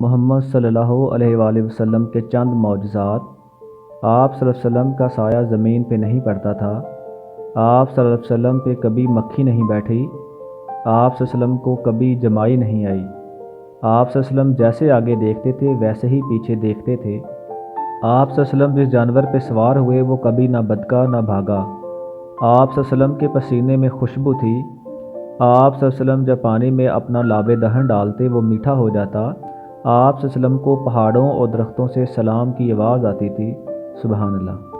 محمد صلی اللہ علیہ وآلہ وسلم کے چند معجزات۔ آپ صلی اللہ علیہ وسلم کا سایہ زمین پہ نہیں پڑتا تھا۔ آپ صلی اللہ علیہ وسلم پہ کبھی مکھی نہیں بیٹھی۔ آپ صلی اللہ علیہ وسلم کو کبھی جمائی نہیں آئی۔ آپ صلی اللہ علیہ وسلم جیسے آگے دیکھتے تھے ویسے ہی پیچھے دیکھتے تھے۔ آپ صلی اللہ علیہ وسلم جس جانور پہ سوار ہوئے وہ کبھی نہ بدکا نہ بھاگا۔ آپ صلی اللہ علیہ وسلم کے پسینے میں خوشبو تھی۔ آپ صلی اللہ علیہ وسلم جب پانی میں اپنا لابِ دہن ڈالتے وہ میٹھا ہو جاتا۔ آپ صلی اللہ علیہ وسلم کو پہاڑوں اور درختوں سے سلام کی آواز آتی تھی۔ سبحان اللہ۔